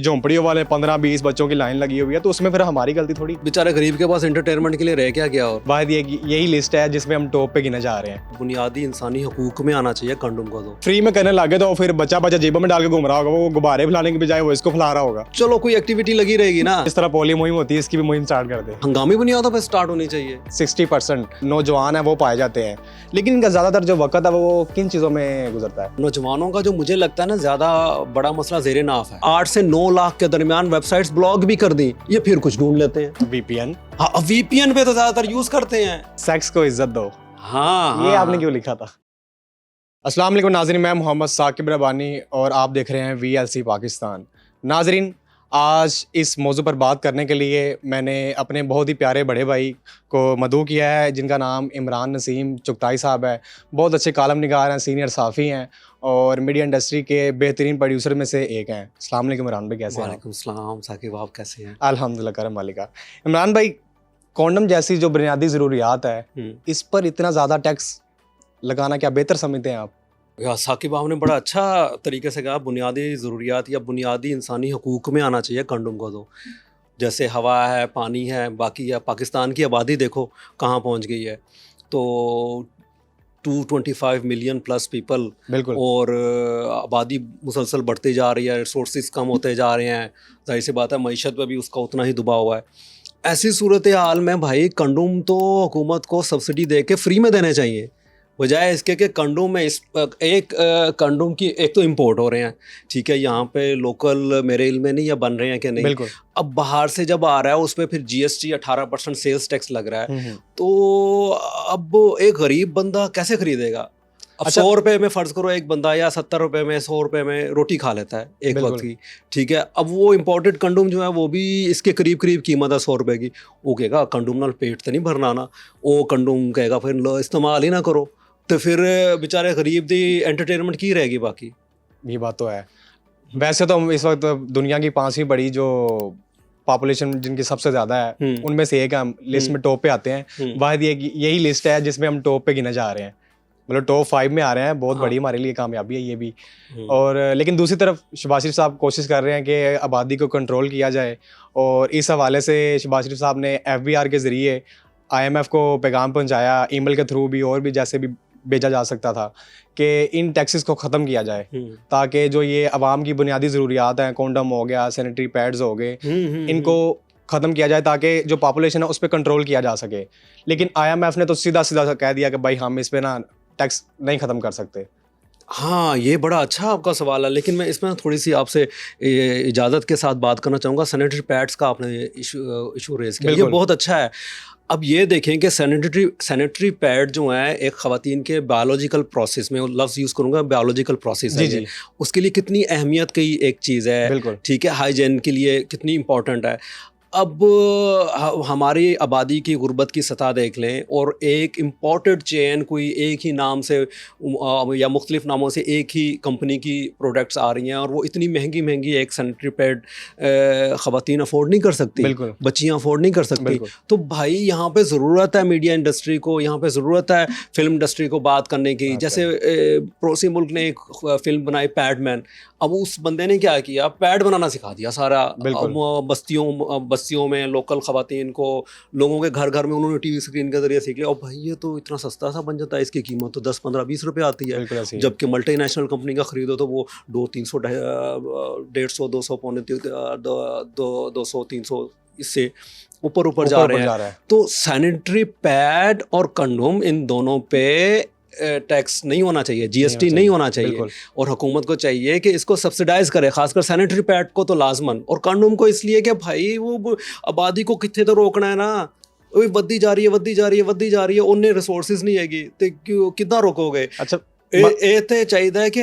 झोंपड़ियों वाले 15-20 बच्चों की लाइन लगी हुई है, तो उसमें फिर हमारी गलती थोड़ी। बेचारे गरीब के पास एंटरटेनमेंट के लिए रह क्या गया। और वाहिद यही लिस्ट है जिसमें हम टॉप पे गिने जा रहे हैं। बुनियादी इंसानी हकूक में आना चाहिए कंडोम को। तो फ्री में करने लगे तो फिर बच्चा जेबों में डाल के घूम रहा होगा, वो गुब्बारे फैलाने की बजाय वो इसको फैला रहा होगा। चलो कोई एक्टिविटी लगी रहेगी ना। इस तरह पोलियो मुहिम होती है, इसकी भी मुहिम स्टार्ट कर दे। हंगामी बुनियादों पर स्टार्ट होनी चाहिए। 60% नौजवान है वो पाए जाते हैं, लेकिन इनका ज्यादातर जो वक्त है वो किन चीजों में गुजरता है? नौजवानों का जो मुझे लगता है ना ज्यादा बड़ा मसला ज़ेरे नाफ है। 8 से 9 लाख के दरमियान वेबसाइट्स ब्लॉक भी कर दी, ये फिर कुछ ढूंढ लेते हैं। VPN। हाँ, VPN पे तो ज्यादातर यूज करते हैं। सेक्स को इज्जत दो। हाँ, ये आपने क्यों लिखा था? अस्सलाम वालेकुम नाज़रीन, मैं मोहम्मद साकिब रबानी और आप देख रहे हैं VLC पाकिस्तान। नाज़रीन, आज इस मौजू पर बात करने के लिए मैंने अपने बहुत ही प्यारे बड़े भाई को मदऊ किया है, जिनका नाम इमरान नसीम चुगताई साहब है। बहुत अच्छे कालम निगार हैं, सीनियर साफ़ी हैं और मीडिया इंडस्ट्री के बेहतरीन प्रोड्यूसर में से एक हैं। अस्सलाम वालेकुम इमरान भाई, कैसे हैं? वालेकुम सलाम साकिब, आप कैसे हैं? अल्हम्दुलिल्लाह, करम मालिका। इमरान भाई, कॉन्डम जैसी जो बुनियादी ज़रूरियात है, इस पर इतना ज़्यादा टैक्स लगाना क्या बेहतर समझते हैं आप? या साकिब, आपने बड़ा अच्छा तरीके से कहा। बुनियादी ज़रूरियात या बुनियादी इंसानी हकूक़ में आना चाहिए कंडोम को। तो जैसे हवा है, पानी है, बाकी है। पाकिस्तान की आबादी देखो कहाँ पहुँच गई है। तो 225 मिलियन प्लस पीपल, बिल्कुल, और आबादी मुसलसल बढ़ती जा रही है, रिसोर्सेज कम होते जा रहे हैं। जाहिर सी बात है मईशत पर भी उसका उतना ही दबाव हुआ है। ऐसी सूरत हाल में भाई कंडोम तो हुकूमत को सब्सिडी दे के फ्री में देने चाहिए, बजाय इसके कि कंडोम में एक कंडोम की एक तो इंपोर्ट हो रहे हैं, ठीक है, यहाँ पे लोकल मेरे इल्म में नहीं या बन रहे हैं कि नहीं। बिल्कुल। अब बाहर से जब आ रहा है उस पर फिर GST 18% सेल्स टैक्स लग रहा है। तो अब एक गरीब बंदा कैसे खरीदेगा? अब अच्छा, 100 रुपये में फ़र्ज़ करो एक बंदा, या 70 रुपये में, 100 रुपये में रोटी खा लेता है एक वक्त की, ठीक है। अब वो इम्पोर्टेड कंडोम जो है वो भी इसके करीब करीब कीमत है 100 रुपये की। वो कहेगा कंडोम नाल पेट तो नहीं भरना ना, वो कंडोम कहेगा फिर लो इस्तेमाल ही ना करो। तो फिर बेचारे गरीब दी एंटरटेनमेंट की रहेगी बाकी। ये बात तो है। वैसे तो हम इस वक्त दुनिया की 5वीं बड़ी जो पॉपुलेशन जिनकी सबसे ज़्यादा है उनमें से एक हम लिस्ट में टॉप पे आते हैं। वाहिद यही लिस्ट है जिसमें हम टॉप पे गिने जा रहे हैं, मतलब टॉप 5 में आ रहे हैं। बहुत बड़ी हमारे लिए कामयाबी है ये भी। और लेकिन दूसरी तरफ शहबाज शरीफ साहब कोशिश कर रहे हैं कि आबादी को कंट्रोल किया जाए, और इस हवाले से शहबाज शरीफ साहब ने FBR के ज़रिए IMF को पैगाम पहुँचाया, ईमेल के थ्रू भी और भी जैसे भी भेजा जा सकता था कि इन टैक्सेस को ख़त्म किया जाए, ताकि जो ये आवाम की बुनियादी ज़रूरियात हैं, कॉन्डम हो गया, सैनिटरी पैड्स हो गए, इनको ख़त्म किया जाए ताकि जो पॉपुलेशन है उस पर कंट्रोल किया जा सके। लेकिन IMF ने तो सीधा सीधा कह दिया कि भाई हम इस पर ना टैक्स नहीं ख़त्म कर सकते। हाँ, ये बड़ा अच्छा आपका सवाल है, लेकिन मैं इसमें थोड़ी सी आपसे इजाज़त के साथ बात करना चाहूँगा। सैनिटरी पैड्स का आपने इशू रेज़ किया, ये बहुत अच्छा है। अब ये देखें कि सैनिटरी पैड जो है एक ख़वातीन के बायोलॉजिकल प्रोसेस में, लफ्ज़ यूज़ करूँगा बायोलॉजिकल प्रोसेस है, उसके लिए कितनी अहमियत की एक चीज़ है, ठीक है, हाइजीन के लिए कितनी इम्पोर्टेंट है। अब हमारी आबादी की गुर्बत की सतह देख लें, और एक इम्पोर्टेड चेन कोई एक ही नाम से या मुख्तलिफ नामों से एक ही कंपनी की प्रोडक्ट्स आ रही हैं, और वो इतनी महंगी महंगी एक सैनिटरी पैड ख़वातीन अफोर्ड नहीं कर सकती, बच्चियाँ अफोर्ड नहीं कर सकती। तो भाई यहाँ पे ज़रूरत है मीडिया इंडस्ट्री को, यहाँ पे ज़रूरत है फिल्म इंडस्ट्री को बात करने की। जैसे पड़ोसी मुल्क ने एक फ़िल्म बनाई पैडमैन। अब उस बंदे ने क्या किया, पैड बनाना सिखा दिया सारा। बस्तियों में लोकल ख़वातीन को, लोगों के घर घर में उन्होंने TV स्क्रीन के ज़रिए सीख लिया। और भाई ये तो इतना सस्ता सा बन जाता है, इसकी कीमत तो 10, 15, 20 रुपये आती है, जबकि मल्टीनेशनल कंपनी का ख़रीदो तो वो 200, 300, 150, 200, पौने 200, 300 इससे ऊपर जा रहे हैं। तो सैनिटरी पैड और कंडोम इन दोनों पे टैक्स नहीं होना चाहिए, GST नहीं होना चाहिए, और हुकूमत को चाहिए कि इसको सब्सिडाइज करे, खासकर सैनिटरी पैड को तो लाजमन, और कंडोम को इसलिए कि भाई वो आबादी को कितने तो रोकना है ना, वो वधी जा रही है, उन्हें रिसोर्सेज नहीं हैगी तो क्यों कितना रोकोगे? अच्छा, ਇਹ ਤੇ ਚਾਹੀਦਾ है कि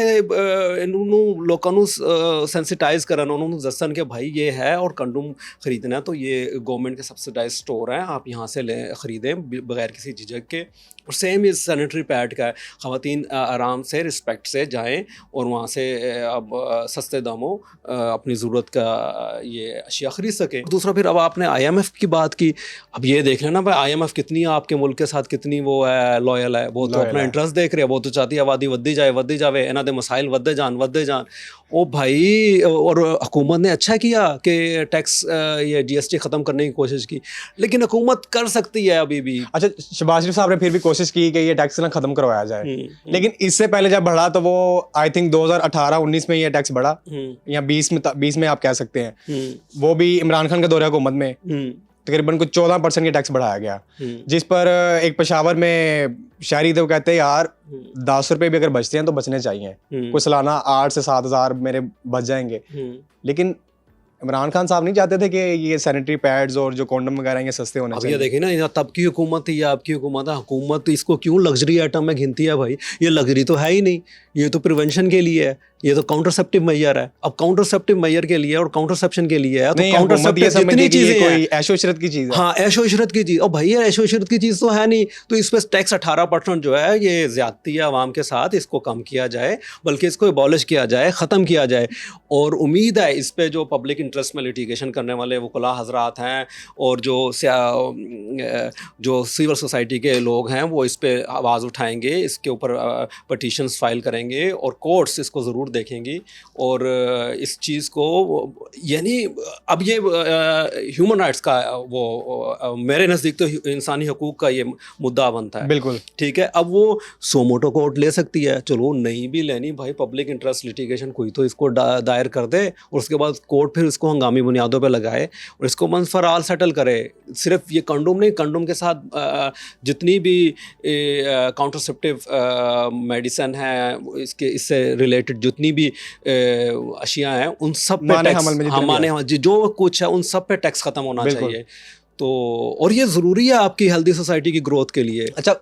इन्होंने लोगों को सेंसिटाइज करना, उन्होंने दसन के भाई ये है, और कंडोम ख़रीदना है तो ये गवर्नमेंट के सब्सिडाइज स्टोर हैं, आप यहाँ से ख़रीदें बग़ैर किसी झिझक के। और सेम इस सैनिटरी पैड का है, ख़वातीन आराम से रिस्पेक्ट से जाएं और वहाँ से अब सस्ते दामों अपनी ज़रूरत का ये अशिया ख़रीद सकें। दूसरा, फिर अब आपने IMF की बात की। अब ये देख लेना भाई IMF कितनी आपके मुल्क के साथ कितनी वो है लॉयल है, वो तो अपना इंटरेस्ट देख रही है, वो तो चाहती है आबादी वधी जाए इन्हां दे मसाइल वधदे जान ओ भाई। और हुकूमत ने अच्छा किया कि टैक्स ये GST ख़त्म करने की कोशिश की, लेकिन हुकूमत कर सकती है अभी भी। अच्छा, शहबाज शरीफ साहब ने फिर भी कोशिश की कि ये टैक्स ना ख़त्म करवाया जाए, लेकिन इससे पहले जब बढ़ा तो वो आई थिंक 2018-19 में ये टैक्स बढ़ा, या 20 में आप कह सकते हैं, वो भी इमरान खान के दौरे हुकूमत में तकरीबन कुछ 14% के टैक्स बढ़ाया गया, जिस पर एक पेशावर में शहरी थे वो कहते हैं यार 10 रुपये भी अगर बचते हैं तो बचने चाहिए, कोई सालाना 8 से 7 हज़ार मेरे बच जाएंगे। लेकिन इमरान खान साहब नहीं चाहते थे कि ये सैनिटरी पैड्स और जो कॉन्डम वगैरह ये सस्ते होने चाहिए। अब ये देखिए ना, ये तब की हुकूमत थी या आपकी हुकूमत है, हुकूमत इसको क्यों लग्जरी आइटम में गिनती है भाई? ये लग्जरी तो है ही नहीं, ये तो प्रिवेंशन के लिए है, ये तो काउंटरसेप्टिव मेजर है। अब काउंटरसेप्टिव मेजर के लिए और काउंटरसेप्शन के लिए है, तो काउंटरसेप्टिव जितनी चीजें कोई ऐशो इशरत की चीज है, हाँ ऐशो इशरत की चीज, और भाई ये ऐशो इशरत की चीज तो है नहीं, तो इस पर टैक्स 18% जो है ये ज्यादती है आवाम के साथ, इसको कम किया जाए, बल्कि इसको एबॉलिश किया जाए, ख़त्म किया जाए। और उम्मीद है इस पे जो पब्लिक इंटरेस्ट में लिटिगेशन करने वाले वकुला हजरात हैं और जो सिविल सोसाइटी के लोग हैं वो इस पे आवाज़ उठाएंगे, इसके ऊपर पटिशन्स फाइल करेंगे और कोर्ट्स इसको ज़रूर देखेंगी। और इस चीज़ को यानी अब ये ह्यूमन राइट्स का वो मेरे नज़दीक तो इंसानी हकूक़ का ये मुद्दा बनता है। बिल्कुल ठीक है, अब वो सोमोटो कोर्ट ले सकती है, चलो नहीं भी लेनी भाई, पब्लिक इंटरेस्ट लिटिगेशन कोई तो इसको दायर कर दे और उसके बाद कोर्ट फिर इसको हंगामी बुनियादों पे लगाए और इसको वंस फॉर ऑल सेटल करे। सिर्फ ये कंडोम नहीं, कंडोम के साथ जितनी भी काउंटरसेप्टिव मेडिसिन है, इससे रिलेटेड जितनी भी अशिया हैं, उन सब पे टैक्स, जो कुछ है उन सब पे टैक्स ख़त्म होना चाहिए। तो और ये ज़रूरी है आपकी हेल्दी सोसाइटी की ग्रोथ के लिए। अच्छा,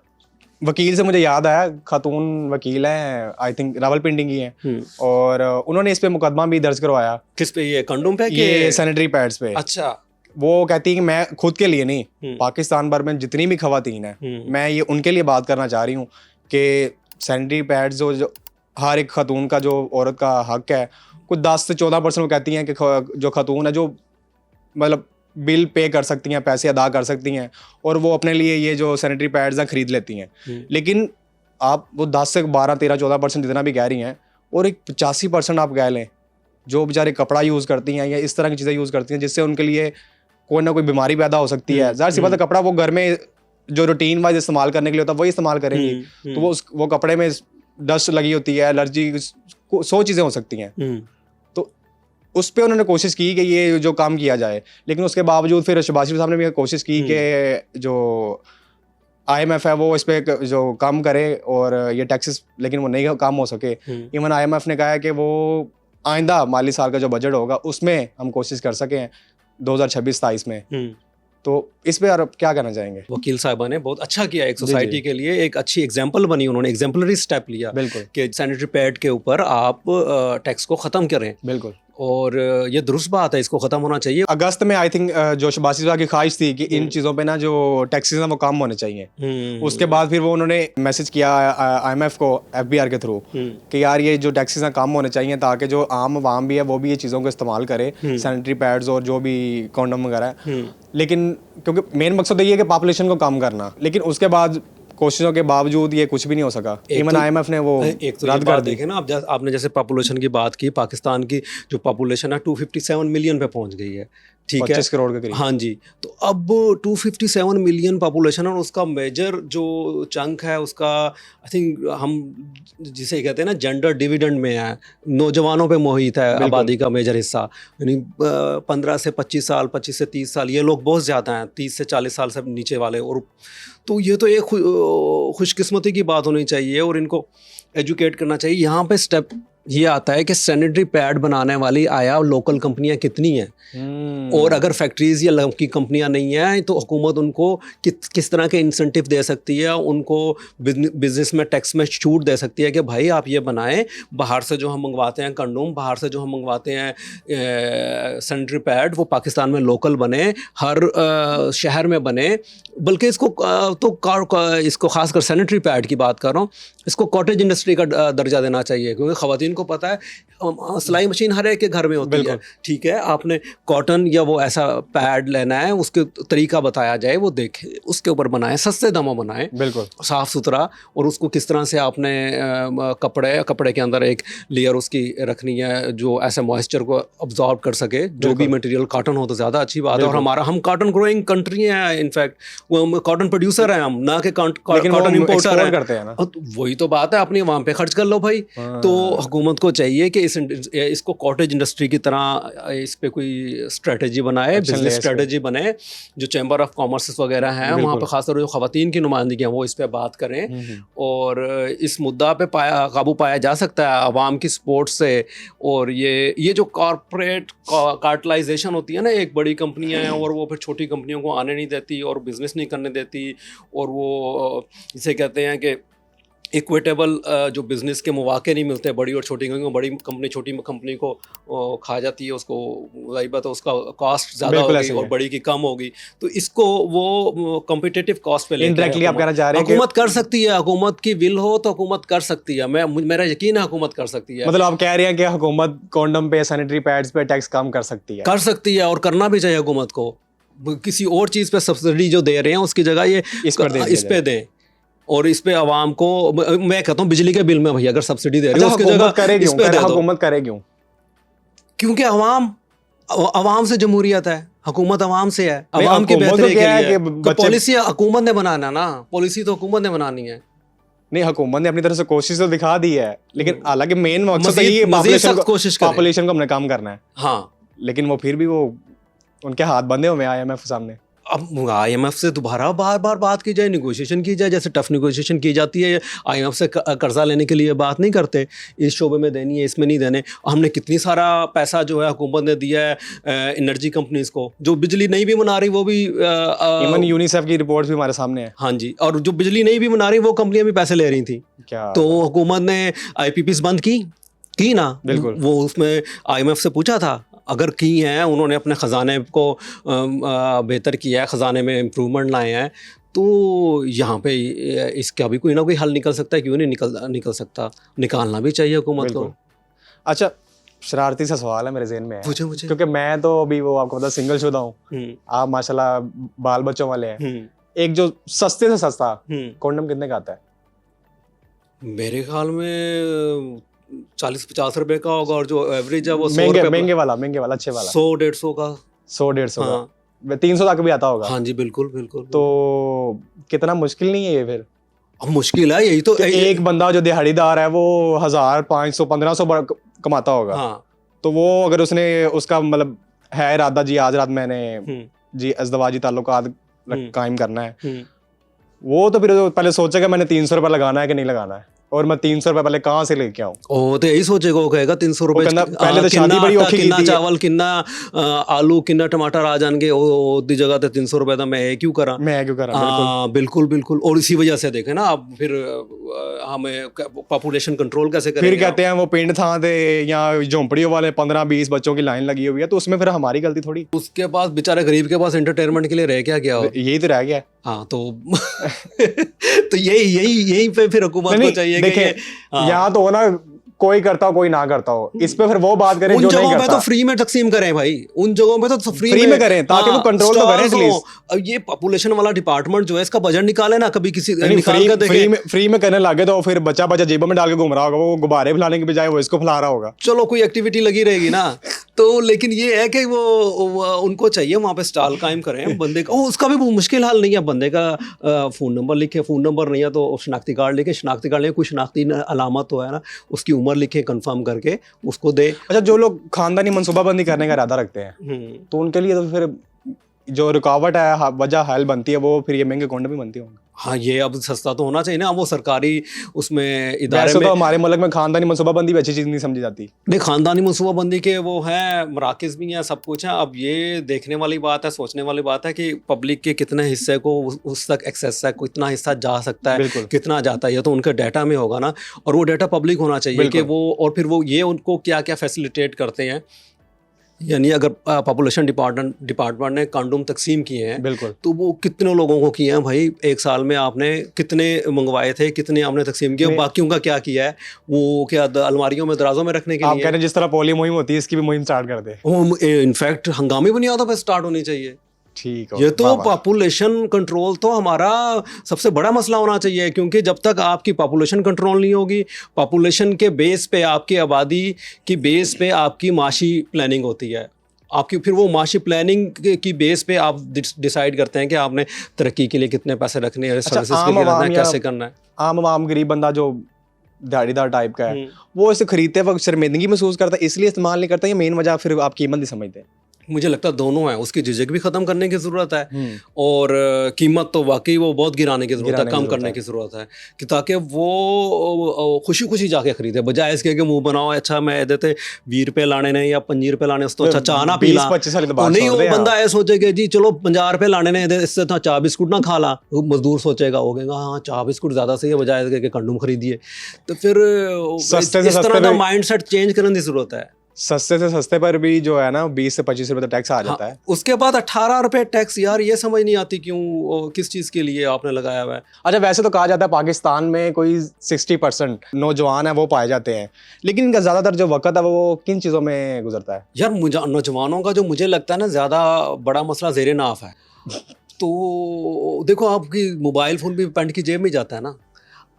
वकील से मुझे याद आया, खातून वकील हैं, आई थिंक रावलपिंडी की हैं, और उन्होंने इस पे मुकदमा भी दर्ज करवाया। किस पे? ये कंडोम पे, ये सैनिटरी पैड्स पे। अच्छा, वो कहती है कि मैं खुद के लिए नहीं, पाकिस्तान भर में जितनी भी खवातीन है, मैं ये उनके लिए बात करना चाह रही हूँ कि सैनिटरी पैड्स जो हर एक खातून का, जो औरत का हक है, कुछ 10 से 14% वो कहती हैं कि जो खातून है जो मतलब बिल पे कर सकती हैं, पैसे अदा कर सकती हैं, और वो अपने लिए ये जो सैनिटरी पैड्स हैं ख़रीद लेती हैं। लेकिन आप वो 10 से 12, 13, 14% जितना भी कह रही हैं, और एक 85% आप कह लें जो बेचारे कपड़ा यूज़ करती हैं या इस तरह की चीज़ें यूज़ करती हैं जिससे उनके लिए कोई ना कोई बीमारी पैदा हो सकती है। ज़ाहिर सी बात है, कपड़ा वो घर में जो रूटीन वाइज इस्तेमाल करने के लिए होता है वही इस्तेमाल करेंगी, तो वो कपड़े में डस्ट लगी होती है, एलर्जी, 100 चीज़ें हो सकती हैं। तो उस पर उन्होंने कोशिश की कि ये जो काम किया जाए, लेकिन उसके बावजूद फिर शहबाज शरीफ साहब ने भी कोशिश की कि जो IMF है वो इस पर जो काम करे और ये टैक्सेस, लेकिन वो नहीं काम हो सके। इवन IMF ने कहा है कि वो आइंदा माली साल का जो बजट होगा उसमें हम कोशिश कर सकें 2026-27 में। तो इस पे आप क्या कहना चाहेंगे? वकील साहबा ने बहुत अच्छा किया, एक सोसाइटी के लिए एक अच्छी एग्जांपल बनी, उन्होंने एग्जाम्पलरी स्टेप लिया बिल्कुल कि सैनिटरी पैड के ऊपर आप टैक्स को ख़त्म करें। बिल्कुल, और ये दुरुस्त बात है, इसको ख़त्म होना चाहिए। अगस्त में आई थिंक जो शहबाज शरीफ की ख्वाहिश थी कि इन चीज़ों पे ना जो टैक्सेस हैं वो कम होने चाहिए। उसके बाद फिर वो उन्होंने मैसेज किया IMF को FBR के थ्रू कि यार ये जो टैक्सेस हैं कम होने चाहिए ताकि जो आम आवाम भी है वो भी ये चीज़ों को इस्तेमाल करे, सैनिटरी पैड्स और जो भी कॉन्डम वगैरह। लेकिन क्योंकि मेन मकसद ये है कि पॉपुलेशन को कम करना, लेकिन उसके बाद कोशिशों के बावजूद ये कुछ भी नहीं हो सका। इवन IMF ने वो रद्द कर दी। देखे ना, आपने जैसे पॉपुलेशन की बात की, पाकिस्तान की जो पॉपुलेशन है 257 मिलियन पे पहुंच गई है, ठीक है, 25 करोड़ के करीब। हाँ जी, तो अब 257 मिलियन पॉपुलेशन है और उसका मेजर जो चंक है उसका आई थिंक हम जिसे कहते हैं ना जेंडर डिविडेंड में है, नौजवानों पे मोहित है आबादी का मेजर हिस्सा, यानी 15 से 25 साल, 25 से 30 साल, ये लोग बहुत ज़्यादा हैं, 30 से 40 साल से नीचे वाले। और तो ये तो एक खुशकिस्मती की बात होनी चाहिए और इनको एजुकेट करना चाहिए। यहाँ पे स्टेप ये आता है कि सैनिटरी पैड बनाने वाली आया लोकल कंपनियां कितनी हैं, और अगर फैक्ट्रीज या की कंपनियां नहीं हैं तो हुकूमत उनको किस तरह के इंसेंटिव दे सकती है, उनको बिजनेस में टैक्स में छूट दे सकती है कि भाई आप ये बनाएं, बाहर से जो हम मंगवाते हैं कंडोम, बाहर से जो हम मंगवाते हैं सैनिटरी पैड, वो पाकिस्तान में लोकल बने, हर शहर में बने। बल्कि इसको खासकर सैनिटरी पैड की बात कर रहा हूँ, इसको कॉटेज इंडस्ट्री का दर्जा देना चाहिए, क्योंकि ख़वातीन मशीन को पता है, सिलाई मशीन हर एक के घर में होती है, ठीक है, आपने कॉटन या वो ऐसा पैड लेना है, उसके तरीका बताया जाए, वो देखे, उसके ऊपर बनाए, सस्ते दामों बनाए, बिल्कुल साफ़ सुथरा, और उसको किस तरह से आपने कपड़े के अंदर एक लेयर उसकी रखनी है जो ऐसे मॉइस्चर को अब्जॉर्ब कर सके, जो भी मटेरियल कॉटन हो तो ज़्यादा अच्छी बात है। और हम कॉटन ग्रोइंग कंट्री है, इनफैक्ट कॉटन प्रोड्यूसर है हम, ना कि कॉटन इंपोर्टर है। वही तो बात है, अपनी वहाँ पे खर्च कर लो भाई। तो हुकूमत को चाहिए कि इसको कॉटेज इंडस्ट्री की तरह इस पे कोई स्ट्रेटजी बनाए, बिजनेस स्ट्रेटजी बने। जो चैम्बर ऑफ कॉमर्स वगैरह हैं वहाँ पे खासतौर जो ख़वातीन की नुमाइंदगी हैं वो इस पे बात करें, और इस मुद्दा पे काबू पाया जा सकता है आवाम की सपोर्ट से। और ये जो कॉर्पोरेट कार्टलाइजेशन होती है ना, एक बड़ी कंपनियां हैं और वो फिर छोटी कंपनियों को आने नहीं देती और बिजनेस नहीं करने देती, और वो इसे कहते हैं कि इक्विटेबल जो बिज़नेस के मौके नहीं मिलते बड़ी और छोटी कंपनी को। बड़ी कंपनी छोटी कंपनी को खा जाती है, उसको वही बात है, उसका कॉस्ट ज़्यादा होगी और बड़ी की कम होगी। तो इसको वो कॉम्पिटिटिव कॉस्ट पे इनडायरेक्टली आप कहना चाह रहे हैं हुकूमत कर सकती है, हुकूमत की विल हो तो हुकूमत कर सकती है। मेरा यकीन है हुकूमत कर सकती है। मतलब आप कह रहे हैं कि हुकूमत कॉन्डम पे, सैनिटरी पैड्स पे टैक्स कम कर सकती है और करना भी चाहिए हुकूमत को। किसी और चीज़ पे सब्सिडी जो दे रहे हैं उसकी जगह ये इस पे दें, और इस पे आवाम को, मैं कहता हूँ बिजली के बिल में भैया अगर सब्सिडी दे रहे हो उसकी जगह इस पे दे दो। हुकूमत करे क्यों? क्योंकि अवाम से जमहूरियत है, हुकूमत अवाम से है, अवाम की बेहतरी के लिए। तो पॉलिसी हुकूमत ने बनाना ना, पॉलिसी तो हुकूमत ने बनानी है। नहीं, हुकूमत ने अपनी तरफ से कोशिश तो दिखा दी है, लेकिन हालांकि मेन मकसद यही है पॉपुलेशन को हमने कम करना है। हाँ, लेकिन वो फिर भी वो उनके हाथ बंधे हुए IMF सामने। अब IMF से दोबारा बार बात की जाए, निगोशिएशन की जाए, जैसे टफ निगोशिएशन की जाती है। IMF से कर्जा लेने के लिए बात नहीं करते, इस शोबे में देनी है, इसमें नहीं देने। हमने कितनी सारा पैसा जो है हुकूमत ने दिया है एनर्जी कंपनीज को, जो बिजली नहीं भी बना रही वो भी इवन यूनिसेफ की रिपोर्ट भी हमारे सामने है। हाँ जी, और जो बिजली नहीं भी बना रही वो कंपनियां भी पैसे ले रही थी। क्या तो हुकूमत ने IPPs बंद की ना, बिल्कुल। वो उसमें IMF से पूछा था, अगर की हैं, उन्होंने अपने ख़जाने को बेहतर किया है, ख़जाने में इम्प्रूवमेंट लाए हैं, तो यहाँ पे इसका भी कोई ना कोई हल निकल सकता है। क्यों नहीं निकल सकता? निकालना भी चाहिए हुकूमत को। अच्छा, शरारती सा सवाल है मेरे ज़हन में है, मुझे क्योंकि मैं तो अभी वो आपको पता सिंगल शुदा हूँ, आप माशाल्लाह बाल बच्चों वाले हैं। एक जो सस्ते से सस्ता कॉन्डम कितने का आता है? मेरे ख्याल में 40-50 रुपए का होगा, और जो एवरेज है वो महंगे वाला अच्छे वाला 100-150 का, 100-150 का, 300 तक भी आता होगा। हाँ जी, बिल्कुल। तो कितना मुश्किल नहीं है ये? फिर अब मुश्किल है यही तो, एक बंदा जो दिहाड़ीदार है वो 1500-1500 कमाता होगा। हाँ, तो वो अगर उसने उसका मतलब है इरादा, जी आज रात मैंने जी अज़दवाजी ताल्लुकात कायम करना है, वो तो फिर पहले सोचेगा मैंने 300 रुपये लगाना है कि नहीं लगाना है, और मैं 300 रुपये पहले कहाँ से लेके आऊँ। ओ तो यही सोचेगा, वो कहेगा 300 रुपये पहले तो शादी बड़ी औखी की थी, चावल किन्ना आलू किन्ना टमाटर आ जाएंगे, ओदी जगह तो 300 रुपये था, मैं क्यों करा। बिल्कुल। और इसी वजह से देखे ना, अब फिर हमें पॉपुलेशन कंट्रोल कैसे करेंगे। फिर कहते हैं वो पिंड था थे या झोंपड़ियों वाले 15-20 बच्चों की लाइन लगी हुई है, तो उसमें फिर हमारी गलती थोड़ी। उसके पास बेचारे गरीब के पास एंटरटेनमेंट के लिए रह क्या गया, यही तो रह गया। हाँ, तो यही पे फिर हुकूमत को चाहिए। देखें, यहाँ तो ना कोई करता हो कोई ना करता हो, इस पे फिर वो बात करें जो नहीं करता। तो फ्री में तकसीम करें भाई, उन जगहों पे तो फ्री में करें ताकि वो कंट्रोल तो करें एटलीस्ट। ये पॉपुलेशन वाला डिपार्टमेंट जो है इसका बजट निकाले ना, कभी किसी फ्री में करने लगे तो फिर बच्चा जेब में डाल के घूम रहा होगा, वो गुब्बारे फैलाने के बजाय वो इसको फैला रहा होगा। चलो कोई एक्टिविटी लगी रहेगी ना। तो लेकिन ये है कि वो उनको चाहिए वहाँ पे स्टॉल कायम करें बंदे का। उसका भी मुश्किल हाल नहीं है, बंदे का फ़ोन नंबर लिखे, फ़ोन नंबर नहीं है तो शनाख्ती कार्ड लिखे, शनाख्ती कार्ड लेके कोई शनाख्ती अलामत तो है ना, उसकी उम्र लिखे, कंफर्म करके उसको दे। अच्छा, जो लोग खानदानी मनसूबाबंदी करने का इरादा रखते हैं तो उनके लिए तो फिर जो रुकावट है, वजह हल बनती है, वो फिर ये महंगे कॉन्डम भी बनती होंगे। हाँ, ये अब सस्ता तो होना चाहिए ना, वो सरकारी उसमें इदारे में। तो हमारे मुल्क में खानदानी मनसूबाबंदी भी अच्छी चीज़ नहीं समझी जाती। नहीं, खानदानी मनसूबाबंदी के वो है, मराकज़ भी हैं, सब कुछ है। अब ये देखने वाली बात है, सोचने वाली बात है कि पब्लिक के कितने हिस्से को उस तक एक्सेस है, कितना हिस्सा जा सकता है, कितना जाता है, ये तो उनके डाटा में होगा ना। और वो डाटा पब्लिक होना चाहिए कि वो, और फिर वो ये उनको क्या क्या फैसिलिटेट करते हैं, यानी अगर पॉपुलेशन डिपार्टमेंट ने कंडोम तकसीम किए हैं, बिल्कुल, तो वो कितने लोगों को किए हैं भाई? एक साल में आपने कितने मंगवाए थे, कितने आपने तकसीम किए, बाकियों का क्या किया है? वो क्या अलमारियों में, दराजों में रखने के आप लिए? कह रहे हैं जिस तरह पोलियो मुहिम होती है इसकी भी मुहिम स्टार्ट कर दे। इनफैक्ट हंगामी बुनियादों पर स्टार्ट होनी चाहिए। ठीक है, ये तो पॉपुलेशन कंट्रोल तो हमारा सबसे बड़ा मसला होना चाहिए, क्योंकि जब तक आपकी पॉपुलेशन कंट्रोल नहीं होगी, पॉपुलेशन के बेस पे, आपकी आबादी की बेस पे आपकी माशी प्लानिंग होती है आपकी, फिर वो माशी प्लानिंग की बेस पे आप डिसाइड करते हैं कि आपने तरक्की के लिए कितने पैसे रखने हैं, सर्विसेज के लिए रखना है, कैसे करना है। आम गरीब बंदा जो दिहाड़ीदार टाइप का है, वो इसे खरीदते वक्त शर्मिंदगी महसूस करता है, इसलिए इस्तेमाल नहीं करता। ये मेन वजह फिर आप कीमत नहीं समझते। मुझे लगता है दोनों है, उसकी झिझक भी ख़त्म करने की ज़रूरत है, और कीमत तो वाकई वो बहुत गिराने की ज़रूरत है, कम करने की ज़रूरत है, कि ताकि वो खुशी खुशी जाके खरीदे, बजाय इसके कि मुंह बनाओ अच्छा मैं देते 20 रुपये लाने ने या 25 रुपये लाने, उस तो अच्छा चाह ना पी ला, नहीं वो बंदा ऐसा सोचेगा जी चलो 50 रुपये लाने ने, इससे तो चाय बिस्कुट ना खा ला, मजदूर सोचेगा, हो गया हाँ चाय बिस्कुट ज़्यादा सही है बजाय इसके कंडोम खरीदिए। तो फिर इस तरह का माइंड सेट चेंज करने की ज़रूरत है। सस्ते से सस्ते पर भी जो है ना 20 से 25 रुपए टैक्स आ जाता है। उसके बाद 18 रुपए टैक्स, यार ये समझ नहीं आती क्यों, किस चीज़ के लिए आपने लगाया हुआ है। अच्छा, वैसे तो कहा जाता है पाकिस्तान में कोई 60% नौजवान है वो पाए जाते हैं, लेकिन इनका ज़्यादातर जो वक्त है वो किन चीज़ों में गुजरता है? यार नौजवानों का जो मुझे लगता है ना ज़्यादा बड़ा मसला ज़ेरे नाफ है। तो देखो आपकी मोबाइल फ़ोन भी पैंट की जेब में जाता है ना,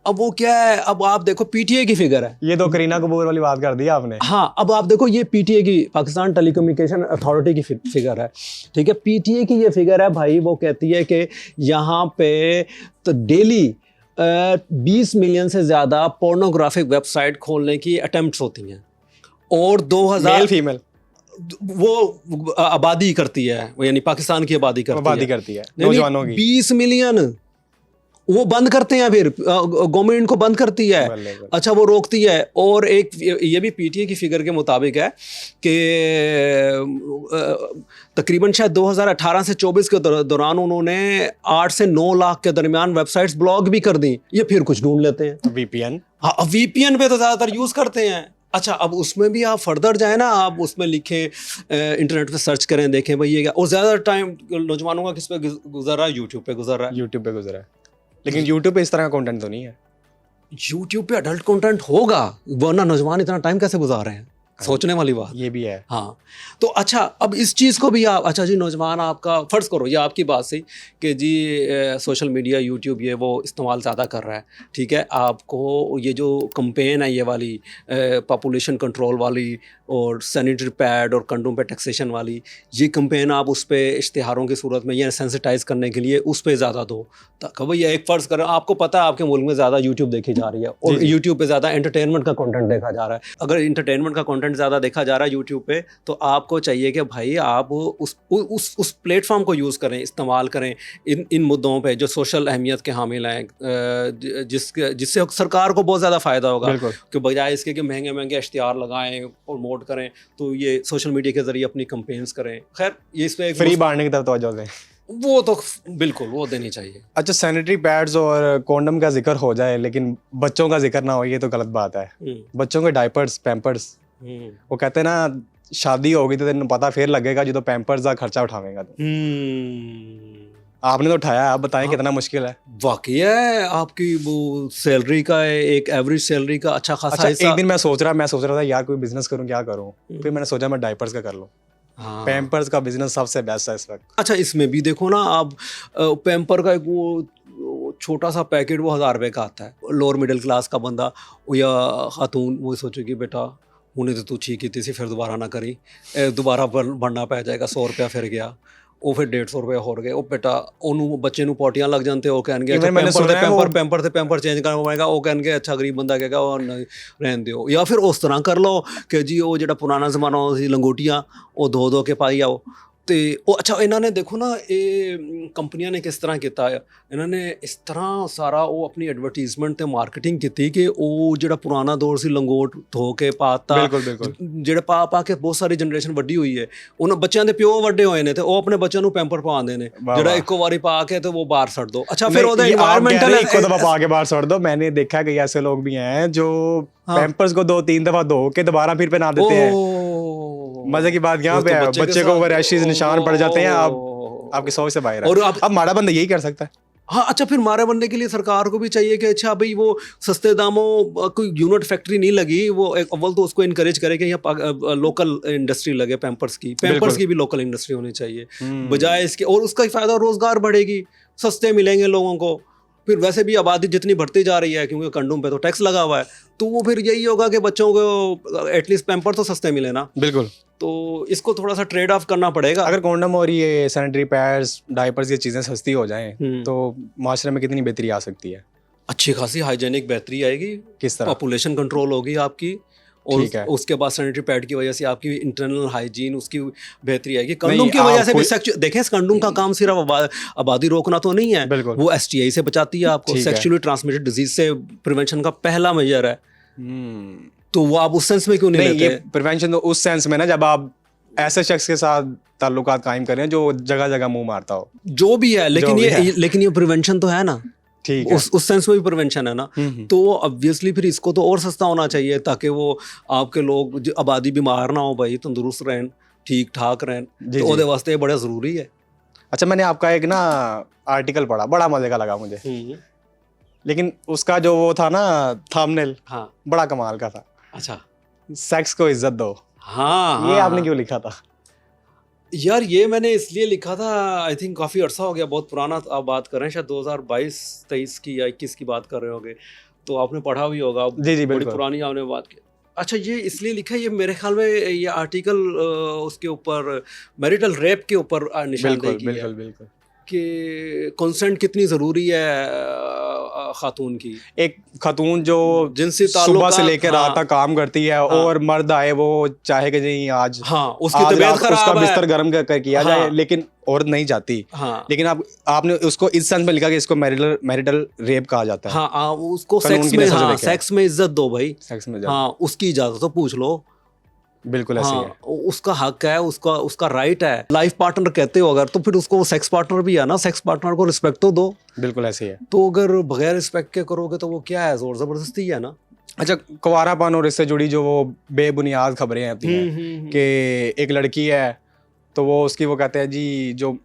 अब वो क्या है, अब आप देखो पीटीए की फिगर है, ये तो करीना कपूर वाली बात कर दी आपने। हाँ, अब आप देखो ये पीटीए की, पाकिस्तान टेलीकम्युनिकेशन अथॉरिटी की फिगर है, ठीक है, पीटीए की ये फिगर है भाई, वो कहती है कि यहाँ पे तो डेली 20 मिलियन से ज़्यादा पोर्नोग्राफिक वेबसाइट खोलने की अटेम्प्ट्स होती हैं, और 2000 मेल फीमेल वो आबादी करती है, यानी पाकिस्तान की आबादी करती है नौजवानों की 20 मिलियन वो बंद करते हैं, फिर गवर्नमेंट इनको बंद करती है, अच्छा वो रोकती है। और एक ये भी पीटीए की फिगर के मुताबिक है कि तकरीबन शायद 2018 से 24 के दौरान उन्होंने 8 से 9 लाख के दरमियान वेबसाइट्स ब्लॉक भी कर दी। ये फिर कुछ ढूंढ लेते हैं, वीपीएन, हाँ वीपीएन पे तो ज़्यादातर यूज़ करते हैं। अच्छा, अब उसमें भी आप फर्दर जाए ना, आप उसमें लिखें, इंटरनेट पे सर्च करें, देखें भाई ये क्या, और ज़्यादा टाइम नौजवानों का किस पे गुजर रहा है? यूट्यूब पे गुजर रहा है। यूट्यूब पे गुजरा है, लेकिन यूट्यूब पे इस तरह का कंटेंट तो नहीं है। यूट्यूब पे अडल्ट कंटेंट होगा, वरना नौजवान इतना टाइम कैसे गुजार रहे हैं? सोचने वाली बात ये भी है। हाँ, तो अच्छा अब इस चीज़ को भी आप, अच्छा जी नौजवान आपका फ़र्ज़ करो, ये आपकी बात सही कि जी सोशल मीडिया यूट्यूब ये वो इस्तेमाल ज़्यादा कर रहा है, ठीक है, आपको ये जो कंपेन है ये वाली पॉपुलेशन कंट्रोल वाली और सैनिटरी पैड और कंडोम पे टैक्सेशन वाली, ये कंपेन आप उस पर इश्तिहारों की सूरत में या सेंसिटाइज़ करने के लिए उस पर ज़्यादा दो, ताकि भैया एक फ़र्ज़ करें, आपको पता है आपके मुल्क में ज़्यादा यूट्यूब देखी जा रही है, और यूट्यूब पे ज़्यादा एंटरटेनमेंट का कंटेंट देखा जा रहा है। अगर एंटरटेनमेंट का कंटेंट ज़्यादा देखा जा रहा है यूट्यूब पे, तो आपको चाहिए कि भाई आप उस प्लेटफॉर्म को यूज़ करें, इस्तेमाल करें इन मुद्दों पे जो सोशल अहमियत के हामिल हैं, जिससे सरकार को बहुत ज़्यादा फ़ायदा होगा, कि बजाय इसके कि महंगे महंगे इश्तिहार लगाएं, प्रमोट करें, तो ये सोशल मीडिया के ज़रिए अपनी कंपेन्स करें। खैर ये इस पर फ्री बांटने की तरफ तवज्जो दें, वो तो बिल्कुल वो देनी चाहिए। अच्छा, सैनिटरी पैड्स और कॉन्डम का जिक्र हो जाए लेकिन बच्चों का जिक्र ना हो, ये तो गलत बात है। बच्चों के डायपर्स, पैम्पर्स, वो कहते हैं ना शादी होगी तो तेन पता फिर लगेगा जो तो पैम्पर्स का खर्चा उठावेगा। तो आपने तो उठाया, आप बताएं कितना मुश्किल है। वाकई है, आपकी वो सैलरी का एक एवरेज सैलरी का अच्छा खासा हिस्सा। एक दिन मैं सोच रहा था यार कोई बिजनेस करूं, क्या करूं, फिर मैंने सोचा मैं डायपर्स का कर लूं। हाँ। पैम्पर्स का बिजनेस सबसे बेस्ट है इस वक्त। अच्छा, इसमें भी देखो ना आप, पैम्पर का एक वो छोटा सा पैकेट वो 1000 रुपये का आता है। लोअर मिडिल क्लास का बंदा या खातून वो सोचेगी बेटा उन्हें तो तू ठीक की थी, फिर दोबारा ना करी, दोबारा बढ़ना पै जाएगा, 100 रुपया फिर गया, ਉਹ ਫਿਰ 150 ਰੁਪਏ ਹੋਰ ਗਏ। ਉਹ ਬੇਟਾ ਉਹਨੂੰ ਬੱਚੇ ਨੂੰ ਪੋਟੀਆਂ ਲੱਗ ਜਾਂਦੇ, ਉਹ ਕਹਿਣਗੇ ਪੈਂਪਰ ਚੇਂਜ ਕਰਨਾ ਪਏਗਾ, ਉਹ ਕਹਿਣਗੇ ਅੱਛਾ ਗਰੀਬ ਬੰਦਾ ਕਹੇਗਾ ਉਹ ਰਹਿਣ ਦਿਓ। ਜਾਂ ਫਿਰ ਉਸ ਤਰ੍ਹਾਂ ਕਰ ਲਓ ਕਿ ਜੀ ਉਹ ਜਿਹੜਾ ਪੁਰਾਣਾ ਜ਼ਮਾਨਾ ਸੀ ਲੰਗੋਟੀਆਂ ਉਹ ਧੋ ਕੇ ਪਾਈ ਆਓ। ਤੇ ਉਹ ਅੱਛਾ ਇਹਨਾਂ ਨੇ ਦੇਖੋ ਨਾ ਇਹ ਕੰਪਨੀਆਂ ਨੇ ਕਿਸ ਤਰ੍ਹਾਂ ਕੀਤਾ ਆ, ਇਹਨਾਂ ਨੇ ਇਸ ਤਰ੍ਹਾਂ ਸਾਰਾ ਉਹ ਆਪਣੀ ਐਡਵਰਟੀਜ਼ਮੈਂਟ ਤੇ ਮਾਰਕੀਟਿੰਗ ਕੀਤੀ ਕਿ ਉਹ ਜਿਹੜਾ ਪੁਰਾਣਾ ਦੌਰ ਸੀ ਲੰਗੋਟ ਧੋ ਕੇ ਪਾਤਾ, ਜਿਹੜੇ ਪਾ ਕੇ ਬਹੁਤ ਸਾਰੀ ਜਨਰੇਸ਼ਨ ਵੱਡੀ ਹੋਈ ਹੈ, ਉਹਨਾਂ ਬੱਚਿਆਂ ਦੇ ਪਿਓ ਵੱਡੇ ਹੋਏ ਨੇ ਤੇ ਉਹ ਆਪਣੇ ਬੱਚਿਆਂ ਨੂੰ ਪੈਂਪਰ ਪਾਉਂਦੇ ਨੇ, ਜਿਹੜਾ ਇੱਕੋ ਵਾਰੀ ਪਾ ਕੇ ਤੇ ਉਹ ਬਾਹਰ ਛੱਡ ਦੋ। अच्छा फिर ਉਹਦਾ एनवायरमेंटल ਇੱਕੋ ਦਫਾ ਪਾ ਕੇ ਬਾਹਰ ਛੱਡ ਦੋ। मैंने देखा कई ऐसे लोग भी हैं जो पैम्पर्स को 2-3 दफा धो के दोबारा फिर पहना देते हैं। मजे की बात यहाँ पे है, बच्चे को वो रैशेज निशान पड़ जाते हैं, आप आपकी सोच से बाहर है। और अब माड़ा बंदा यही कर सकता है। हाँ, अच्छा, फिर मारे बनने के लिए सरकार को भी चाहिए कि अच्छा भाई वो सस्ते दामों कोई यूनिट फैक्ट्री नहीं लगी, वो एक अव्वल तो उसको इनकरेज करे कि यहाँ लोकल इंडस्ट्री लगे, पैम्पर्स की भी लोकल इंडस्ट्री होनी चाहिए बजाय इसके, और उसका फायदा रोजगार बढ़ेगी, सस्ते मिलेंगे लोगों को। फिर वैसे भी आबादी जितनी बढ़ती जा रही है, क्योंकि कंडोम पे तो टैक्स लगा हुआ है, तो वो फिर यही होगा कि बच्चों को एटलीस्ट पैम्पर तो सस्ते मिले ना। बिल्कुल। तो इसको थोड़ा सा ट्रेड ऑफ करना पड़ेगा। अगर कॉन्डम और ये सैनिटरी पैड्स, डायपर्स, ये चीज़ें सस्ती हो जाएं तो माशरे में कितनी बेहतरी आ सकती है? अच्छी खासी हाइजेनिक बेहतरी आएगी। किस तरह? पॉपुलेशन कंट्रोल होगी आपकी, और उसके बाद सैनिटरी पैड की वजह से आपकी इंटरनल हाइजीन, उसकी बेहतरी आएगी। कंडोम की वजह से भी देखें, इस कंडोम का काम सिर्फ आबादी रोकना तो नहीं है, वो STI से बचाती है आपको, सेक्सुअली ट्रांसमिटेड डिजीज से प्रिवेंशन का पहला मेजर है। तो वो आप उस सेंस में क्यों नहीं लेते? ये प्रिवेंशन तो उस सेंस में ना, जब आप ऐसे शख्स के साथ ताल्लुकात कायम करें जो जगह जगह मुंह मारता हो, जो भी है, लेकिन ये प्रिवेंशन तो है ना। ठीक है, उस सेंस में भी प्रिवेंशन है ना। तो ऑब्वियसली फिर इसको तो और सस्ता होना चाहिए, ताकि वो आपके लोग आबादी बीमार ना हो भाई, तंदुरुस्त रहें, ठीक ठाक रहें, तो ਉਹਦੇ वास्ते ये बड़ा ज़रूरी है। अच्छा, मैंने आपका एक ना आर्टिकल पढ़ा, बड़ा मजे का लगा मुझे, लेकिन उसका जो वो था ना थंबनेल, हाँ, बड़ा कमाल का था। अच्छा, सेक्स को इज्जत दो। हाँ, ये आपने क्यों लिखा था? यार ये मैंने इसलिए लिखा था, आई थिंक काफ़ी अरसा हो गया, बहुत पुराना आप बात कर रहे हैं, शायद 2022-23 की या 21 की बात कर रहे होंगे, तो आपने पढ़ा भी होगा। जी, बड़ी पुरानी आपने बात की। अच्छा, ये इसलिए लिखा है, ये मेरे ख्याल में ये आर्टिकल उसके ऊपर मैरिटल रेप के ऊपर निशानदेही की है, बिल्कुल, कि कंसेंट कितनी ज़रूरी है खातून की। एक खातून जो जिनसी सुबह से लेकर रात तक काम करती है, और मर्द आए वो चाहे कि नहीं आज, हाँ, उसकी तबीयत खराब है, उसका बिस्तर गर्म कर किया जाए, लेकिन औरत नहीं जाती। हाँ, लेकिन आपने उसको इस सेंस में लिखा कि इसको मैरिटल रेप कहा जाता है। हाँ, उसको सेक्स में इज्जत दो भाई, सेक्स में, हाँ, उसकी इजाजत तो पूछ लो। बिल्कुल ऐसे है, उसका हक है, उसका राइट है। लाइफ पार्टनर कहते हो अगर, तो फिर उसको सेक्स पार्टनर भी है ना, सेक्स पार्टनर को रिस्पेक्ट तो दो। बिल्कुल ऐसे है। तो अगर बगैर रिस्पेक्ट के करोगे तो वो क्या है, जोर जबरदस्ती है ना। अच्छा, कुंवारापन और इससे जुड़ी जो वो बेबुनियाद खबरें आती हैं कि एक लड़की है, तो वो उसकी वो कहते हैं जी, जो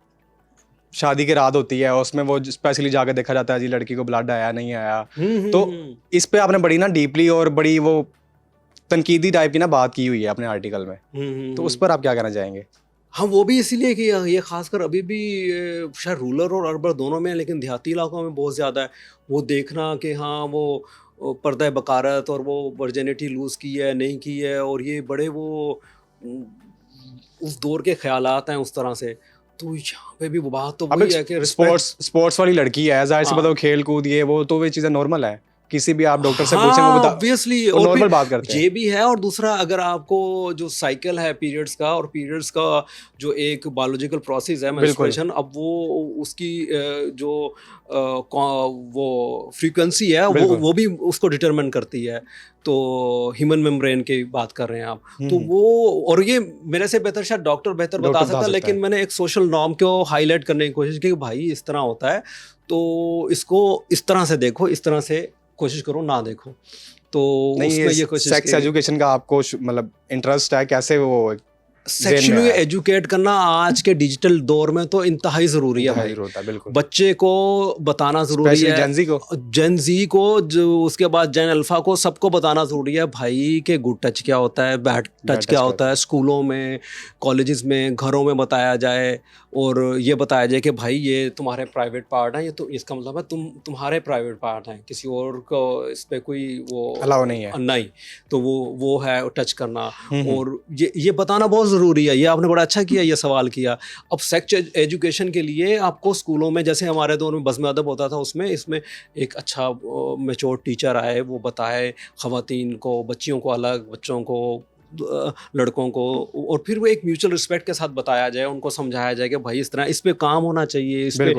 शादी की रात होती है उसमें वो स्पेशली जाकर देखा जाता है जी लड़की को ब्लड आया नहीं आया। तो इस पे आपने बड़ी ना डीपली और बड़ी वो तनकीदी टाइप की ना बात की हुई है अपने आर्टिकल में, तो उस पर आप क्या कहना चाहेंगे? हाँ, वो भी इसीलिए कि ये खासकर अभी भी शायद रूरल और अर्बन दोनों में, लेकिन देहाती इलाकों में बहुत ज़्यादा है वो देखना कि हाँ वो पर्दा बकारत और वो वर्जिनिटी लूज़ की है नहीं की है, और ये बड़े वो उस दौर के ख्यालात हैं उस तरह से। तो यहाँ पे भी वो बात तो वही है कि स्पोर्ट्स वाली लड़की है, जाहिर सी बात, खेल कूद ये वो तो वे चीज़ें नॉर्मल है, किसी भी आप डॉक्टर से पूछें वो बता, ऑब्वियसली नॉर्मल बात करते हैं। ये भी है, और दूसरा अगर आपको जो साइकिल है पीरियड्स का, और पीरियड्स का जो एक बायोलॉजिकल प्रोसेस है मेंस्ट्रुएशन, अब वो उसकी जो वो फ्रीक्वेंसी है वो भी उसको डिटरमिन करती है। तो ह्यूमन मेम्ब्रेन की बात कर रहे हैं आप, तो वो, और ये मेरे से बेहतर शायद डॉक्टर बेहतर बता सकता है, लेकिन मैंने एक सोशल नॉर्म को हाईलाइट करने की कोशिश की कि भाई इस तरह होता है, तो इसको इस तरह से देखो, इस तरह से कोशिश करो ना देखो। तो नहीं, ये सेक्स एजुकेशन का आपको मतलब इंटरेस्ट है, कैसे वो सेक्सुअली एजुकेट करना आज के डिजिटल दौर में तो इंतहाई ज़रूरी है भाई। बिल्कुल, बच्चे को बताना ज़रूरी है, जेन-ज़ी को जो उसके बाद जेन अल्फ़ा को, सबको बताना ज़रूरी है भाई कि गुड टच क्या होता है, बैड टच क्या होता है। स्कूलों में, कॉलेजेस में, घरों में बताया जाए, और ये बताया जाए कि भाई ये तुम्हारे प्राइवेट पार्ट हैं, ये तो इसका मतलब है तुम्हारे प्राइवेट पार्ट हैं, किसी और को इस पर कोई वो अलाउ नहीं है, नहीं, तो वो है टच करना, और ये बताना बहुत ज़रूरी है। ये आपने बड़ा अच्छा किया, ये सवाल किया। अब सेक्स एजुकेशन के लिए आपको स्कूलों में, जैसे हमारे दौर में बज़्म अदब होता था, उसमें इसमें एक अच्छा मैच्योर टीचर आए, वो बताए ख़वातीन को, बच्चियों को अलग, बच्चों को, लड़कों को, और फिर वो एक म्यूचुअल रिस्पेक्ट के साथ बताया जाए, उनको समझाया जाए कि भाई इस तरह इस पे काम होना चाहिए, इस पे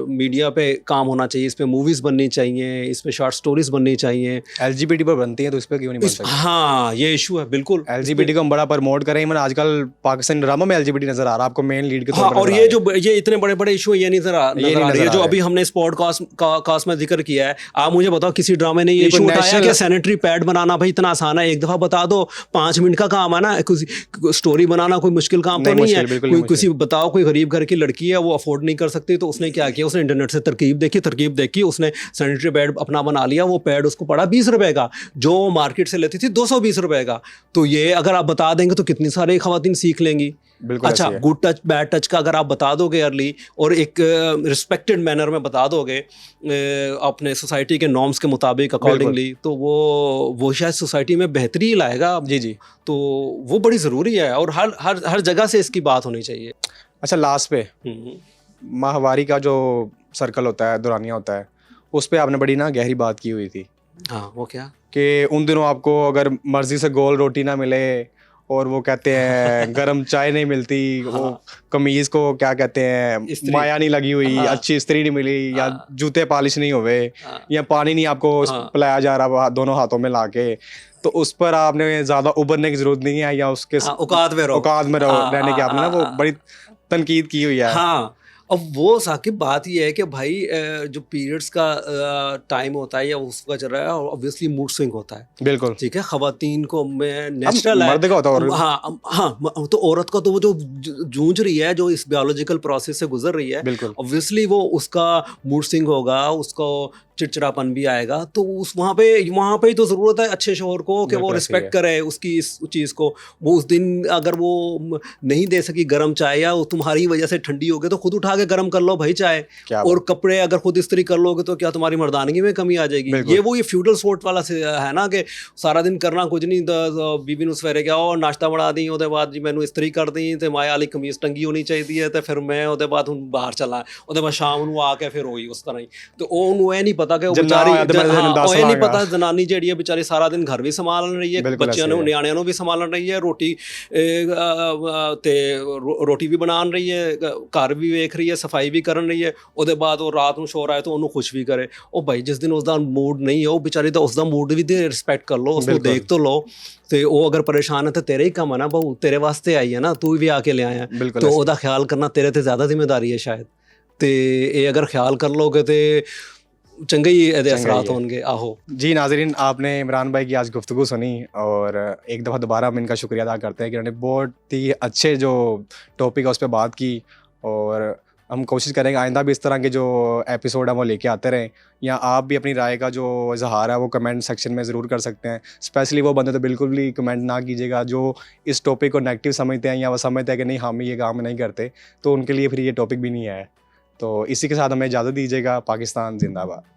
मीडिया पे काम होना चाहिए, इस पे मूवीज़ बननी चाहिए, इस पे शॉर्ट स्टोरीज बननी चाहिए। LGBT पर बनती है तो इस पे क्यों नहीं बन सकती? हाँ, ये इशू है बिल्कुल। LGBT को हम बड़ा प्रमोट करें, मैंने आजकल पाकिस्तान ड्रामा में LGBT नज़र आ रहा है आपको मेन लीड के तौर पर। और ये इतने बड़े बड़े इशू ये नज़र आ रही है जो अभी हमने इस पॉडकास्ट में जिक्र किया है। आप मुझे बताओ, किसी ड्रामे ने ये इशू उठाया कि सैनिटरी पैड बनाना भाई इतना आसान है, एक दफ़ा सीधा बता दो, 5 मिनट का काम है ना, कुछ स्टोरी बनाना कोई मुश्किल काम तो नहीं है। कोई किसी बताओ कोई गरीब घर की लड़की है, वो अफोर्ड नहीं कर सकती, तो उसने क्या किया, उसने इंटरनेट से तरकीब देखी, उसने सैनिटरी पैड अपना बना लिया, वो पैड उसको पड़ा 20 रुपए का, जो मार्केट से लेती थी 220 रुपए का। तो ये अगर आप बता देंगे तो कितनी सारी खवातीन सीख लेंगी। अच्छा, गुड टच बैड टच का अगर आप बता दोगे अर्ली और एक रिस्पेक्टेड मैनर में बता दोगे अपने सोसाइटी के नॉर्म्स के मुताबिक अकॉर्डिंगली, तो वो शायद सोसाइटी में बेहतरी लाएगा। जी। तो वो बड़ी ज़रूरी है और हर जगह से इसकी बात होनी चाहिए। अच्छा, लास्ट पे माहवारी का जो सर्कल होता है, दुरानिया होता है, उस पर आपने बड़ी ना गहरी बात की हुई थी। हाँ, वो क्या कि उन दिनों आपको अगर मर्जी से गोल रोटी ना मिले और वो कहते हैं गरम चाय नहीं मिलती, वो कमीज को क्या कहते हैं माया नहीं लगी हुई, अच्छी इस्त्री नहीं मिली, या जूते पॉलिश नहीं हुए, या पानी नहीं आपको पिलाया जा रहा दोनों हाथों में लाके, तो उस पर आपने ज्यादा उभरने की जरूरत नहीं है, या उसके औकात में रहने की आपने ना वो बड़ी तनकीद की हुई है। हाँ, अब वो साकिब बात ये है कि भाई जो पीरियड्स का टाइम होता है या उसका चल रहा है, ऑब्वियसली मूड स्विंग होता है। बिल्कुल ठीक है, खवातीन को नेचुरल है, मर्द का होता है। हाँ, तो औरत का तो वो जो जूझ रही है, जो इस बायोलॉजिकल प्रोसेस से गुजर रही है, ऑब्वियसली वो उसका मूड स्विंग होगा, उसको चिड़चिड़ापन भी आएगा। तो उस वहाँ पे ही तो ज़रूरत है अच्छे शोहर को कि वो रिस्पेक्ट करे उसकी इस चीज़ को। वो उस दिन अगर वो नहीं दे सकी गर्म चाय, या तुम्हारी वजह से ठंडी हो गई, तो खुद उठा के गर्म कर लो भाई चाय। और कपड़े अगर खुद इस्त्री कर लोगे तो क्या तुम्हारी मर्दानगी में कमी आ जाएगी? ये फ्यूडल सोर्ट वाला से है ना, कि सारा दिन करना कुछ नहीं, बीबी नूं सवेरे क्या और नाश्ता बना दी, उसके बाद जी मैनू इस्त्री कर दी, तो माया वाली कमीज टंगी होनी चाहिए, तो फिर मैं उसके बाद हूँ बाहर चला, उसके बाद शाम को आके फिर होई उस तरह ही। तो वो नहीं पता कि बेचारी नहीं पता जनानी जी बेचारी सारा दिन घर भी संभाल रही है, बच्चों ਨੂੰ ਨਿਆਣਿਆਂ ਨੂੰ भी संभाल रही है, रोटी भी बना रही है, घर भी वेख रही है, सफाई भी कर रही है, ਉਹਦੇ ਬਾਅਦ ਉਹ ਰਾਤ ਨੂੰ ਸ਼ੋਰ ਆਏ ਤਾਂ ਉਹਨੂੰ ਖੁਸ਼ ਵੀ ਕਰੇ। ਉਹ ਭਾਈ ਜਿਸ ਦਿਨ ਉਸਦਾ ਮੂਡ ਨਹੀਂ ਹੈ, ਉਹ ਵਿਚਾਰੀ ਦਾ ਉਸਦਾ ਮੂਡ ਵੀ ਦੇ ਰਿਸਪੈਕਟ ਕਰ ਲਓ, ਉਸਨੂੰ ਦੇਖ तो लो। ਤੇ ਉਹ ਅਗਰ ਪਰੇਸ਼ਾਨ ਹੈ ਤਾਂ ਤੇਰੇ ਹੀ ਕੰਮ ਹੈ ਨਾ ਬਹੂ, ਤੇਰੇ ਵਾਸਤੇ ਆਈ ਹੈ ਨਾ, ਤੂੰ ਵੀ ਆ ਕੇ ਲਿਆਇਆ, तो ਉਹਦਾ ਖਿਆਲ ਕਰਨਾ ਤੇਰੇ ਤੇ ਜ਼ਿਆਦਾ ਜ਼ਿੰਮੇਵਾਰੀ ਹੈ शायद। ਤੇ ਇਹ ਅਗਰ ਖਿਆਲ ਕਰ ਲੋਗੇ ਤੇ चंगे ही असरात होंगे। आहो जी नाज़रीन, आपने इमरान भाई की आज गुफ्तगू सुनी, और एक दफ़ा दोबारा हम इनका शुक्रिया अदा करते हैं कि उन्होंने बहुत ही अच्छे जो टॉपिक है उस पर बात की, और हम कोशिश करेंगे आइंदा भी इस तरह के जो एपिसोड हैं वो लेके आते रहें। या आप भी अपनी राय का जो इजहार है वो कमेंट सेक्शन में ज़रूर कर सकते हैं। स्पेशली वो बंदे तो बिल्कुल भी कमेंट ना कीजिएगा जो इस टॉपिक को नेगेटिव समझते हैं, या वो समझते हैं कि नहीं हम ये काम नहीं करते, तो उनके लिए फिर ये टॉपिक भी नहीं है। तो इसी के साथ हमें इजाज़त दीजिएगा। पाकिस्तान जिंदाबाद।